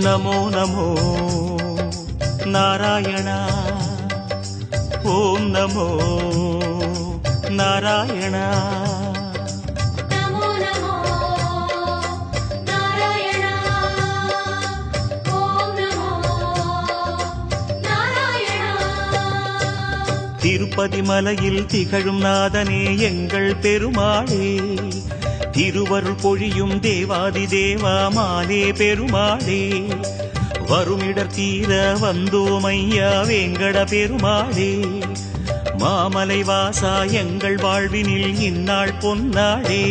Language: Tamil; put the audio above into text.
நமோ நமோ நாராயணா ஓம் நமோ நாராயணா திருப்பதி மலையில் திகழும் நாதனே எங்கள் பெருமாளே, திருவருள் பொழியும் தேவாதி தேவா மாலே பெருமாளே, வருமிடர் தீர வந்தோம் ஐயா வேங்கட பெருமாளே, மாமலை வாசா எங்கள் வாழ்வினில் இந்நாள் பொன்னாளே.